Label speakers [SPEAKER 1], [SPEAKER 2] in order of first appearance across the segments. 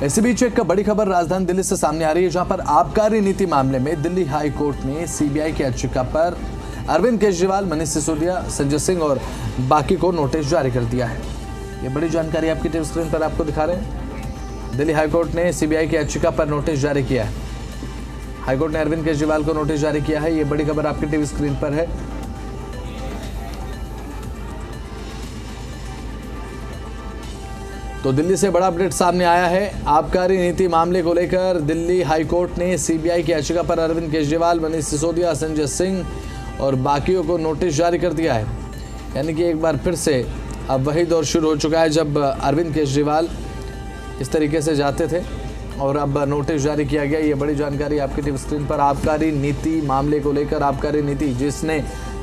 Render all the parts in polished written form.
[SPEAKER 1] इसी बीच एक बड़ी खबर राजधानी दिल्ली से सामने आ रही है, जहां पर आबकारी नीति मामले में दिल्ली हाई कोर्ट ने सीबीआई की याचिका पर अरविंद केजरीवाल, मनीष सिसोदिया, संजय सिंह और बाकी को नोटिस जारी कर दिया है। ये बड़ी जानकारी आपकी टीवी स्क्रीन पर आपको दिखा रहे हैं। दिल्ली हाई कोर्ट ने सीबीआई की याचिका पर नोटिस जारी किया है। हाईकोर्ट ने अरविंद केजरीवाल को नोटिस जारी किया है। ये बड़ी खबर आपकी टीवी स्क्रीन पर है। तो दिल्ली से बड़ा अपडेट सामने आया है। आबकारी नीति मामले को लेकर दिल्ली हाईकोर्ट ने सीबीआई की याचिका पर अरविंद केजरीवाल, मनीष सिसोदिया, संजय सिंह और बाकियों को नोटिस जारी कर दिया है। यानी कि एक बार फिर से अब वही दौर शुरू हो चुका है जब अरविंद केजरीवाल इस तरीके से जाते थे और अब नोटिस जारी किया गया। ये बड़ी जानकारी आपकी टीवी स्क्रीन पर। आबकारी नीति मामले को लेकर आबकारी नीति जिसने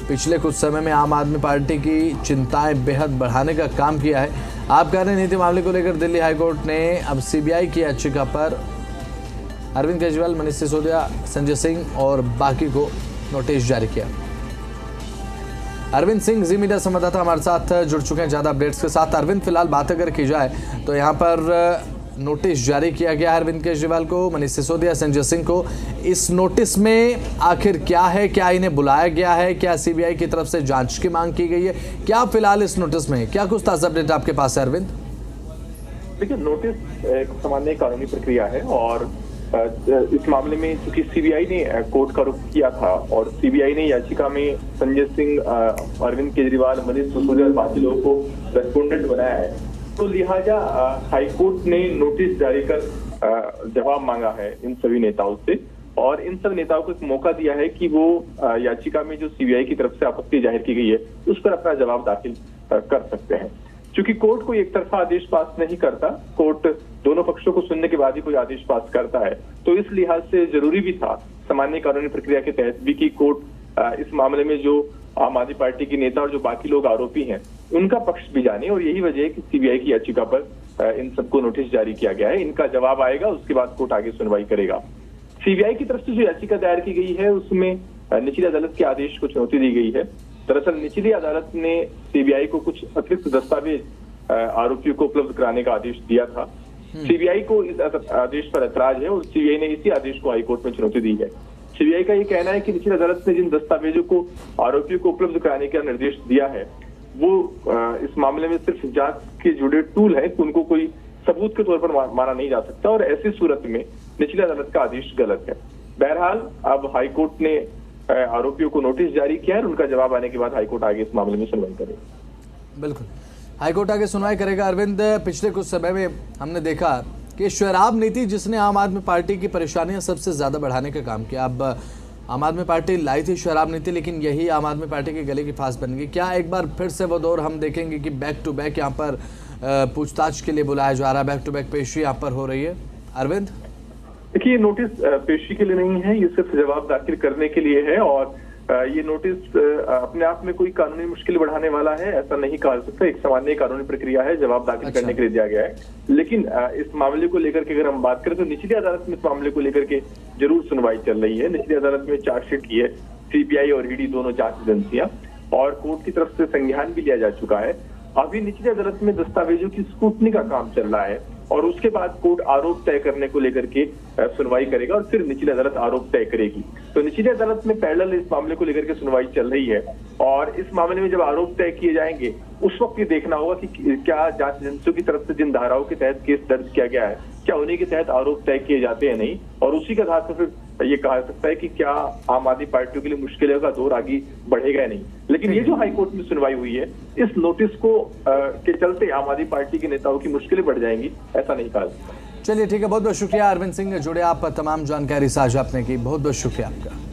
[SPEAKER 1] पिछले कुछ समय में आम आदमी पार्टी की चिंताएं बेहद बढ़ाने का काम किया है, आबकारी नीति मामले को लेकर दिल्ली हाईकोर्ट ने अब सीबीआई की याचिका पर अरविंद केजरीवाल, मनीष सिसोदिया, संजय सिंह और बाकी को नोटिस जारी किया। अरविंद सिंह जी मीडिया संवाददाता हमारे साथ जुड़ चुके हैं ज़्यादा अपडेट्स के साथ। अरविंद, फिलहाल बात अगर की जाए तो यहाँ पर नोटिस जारी किया गया अरविंद केजरीवाल को, मनीष सिसोदिया, संजय सिंह को। इस नोटिस में आखिर क्या है? क्या इन्हें बुलाया गया है? क्या सीबीआई की तरफ से जांच की मांग की गई है? क्या फिलहाल इस नोटिस में क्या कुछ ताज़ा अपडेट आपके पास है अरविंद?
[SPEAKER 2] देखिए, नोटिस एक सामान्य कानूनी प्रक्रिया है और इस मामले में चूंकि सीबीआई ने कोर्ट का रुख किया था और सीबीआई ने याचिका में संजय सिंह, अरविंद केजरीवाल, मनीष सिसोदिया और बाकी लोगों को रेस्पोंडेंट बनाया है, तो लिहाजा हाईकोर्ट ने नोटिस जारी कर जवाब मांगा है इन सभी नेताओं से और इन सब नेताओं को एक मौका दिया है कि वो याचिका में जो सीबीआई की तरफ से आपत्ति जाहिर की गई है उस पर अपना जवाब दाखिल कर सकते हैं। चूंकि कोर्ट कोई एक तरफा आदेश पास नहीं करता, कोर्ट दोनों पक्षों को सुनने के बाद ही कोई आदेश पास करता है, तो इस लिहाज से जरूरी भी था सामान्य कानूनी प्रक्रिया के तहत भी कि कोर्ट इस मामले में जो आम आदमी पार्टी के नेता और जो बाकी लोग आरोपी हैं उनका पक्ष भी जाने। और यही वजह है कि सीबीआई की याचिका पर इन सबको नोटिस जारी किया गया है। इनका जवाब आएगा, उसके बाद कोर्ट आगे सुनवाई करेगा। सीबीआई की तरफ से जो याचिका दायर की गई है उसमें निचली अदालत के आदेश को चुनौती दी गई है। दरअसल निचली अदालत ने सीबीआई को कुछ अतिरिक्त दस्तावेज आरोपियों को उपलब्ध कराने का आदेश दिया था। सीबीआई को इस आदेश पर ऐतराज है और सीबीआई ने इसी आदेश को हाईकोर्ट में चुनौती दी है। सीबीआई का ये कहना है कि निचली अदालत ने जिन दस्तावेजों को आरोपियों को उपलब्ध कराने का निर्देश दिया है वो इस मामले में सिर्फ जांच के जुड़े टूल है, उनको कोई सबूत के तौर पर माना नहीं जा सकता और ऐसी सूरत में निचली अदालत का आदेश गलत है। बहरहाल अब हाईकोर्ट ने आरोपियों को नोटिस जारी किया है और उनका जवाब आने के बाद हाईकोर्ट आगे इस मामले में सुनवाई करेगा।
[SPEAKER 1] बिल्कुल, हाईकोर्ट आगे सुनवाई करेगा। अरविंद, पिछले कुछ समय में हमने देखा कि शराब नीति जिसने आम आदमी पार्टी की परेशानियां सबसे ज्यादा बढ़ाने का काम किया, अब आम आदमी पार्टी लाई थी शराब नीति, लेकिन यही आम आदमी पार्टी के गले की फांस बन गई। क्या एक बार फिर से वो दौर हम देखेंगे कि बैक टू बैक यहाँ पर पूछताछ के लिए बुलाया जा रहा है, बैक टू बैक पेशी यहाँ पर हो रही है? अरविंद,
[SPEAKER 2] देखिए, नोटिस पेशी के लिए नहीं है, ये सिर्फ जवाब दाखिल करने के लिए है और ये नोटिस अपने आप में कोई कानूनी मुश्किल बढ़ाने वाला है ऐसा नहीं कहा जा सकता। एक सामान्य कानूनी प्रक्रिया है, जवाब दाखिल करने के लिए दिया गया है। लेकिन इस मामले को लेकर के अगर हम बात करें तो निचली अदालत में इस मामले को लेकर के जरूर सुनवाई चल रही है। निचली अदालत में चार्जशीट की है सीबीआई और ईडी दोनों जांच एजेंसियां और कोर्ट की तरफ से संज्ञान भी लिया जा चुका है। अभी निचली अदालत में दस्तावेजों की स्क्रूटनी का काम चल रहा है और उसके बाद कोर्ट आरोप तय करने को लेकर के सुनवाई करेगा और फिर निचली अदालत आरोप तय करेगी। तो निचली अदालत में पैरेलल इस मामले को लेकर के सुनवाई चल रही है और इस मामले में जब आरोप तय किए जाएंगे उस वक्त ये देखना होगा कि क्या जांच एजेंसियों की तरफ से जिन धाराओं के तहत केस दर्ज किया गया है क्या उन्हीं के तहत आरोप तय किए जाते हैं नहीं, और उसी के आधार पर फिर ये कहा जा सकता है कि क्या आम आदमी पार्टियों के लिए मुश्किलों का दौर आगे बढ़ेगा या नहीं। लेकिन ये जो हाईकोर्ट में सुनवाई हुई है इस नोटिस को के चलते आम आदमी पार्टी के नेताओं की मुश्किलें बढ़ जाएंगी ऐसा नहीं कहा सकता।
[SPEAKER 1] चलिए ठीक है, बहुत बहुत शुक्रिया अरविंद सिंह, जुड़े आप तमाम जानकारी साझा आपने की, बहुत बहुत शुक्रिया आपका।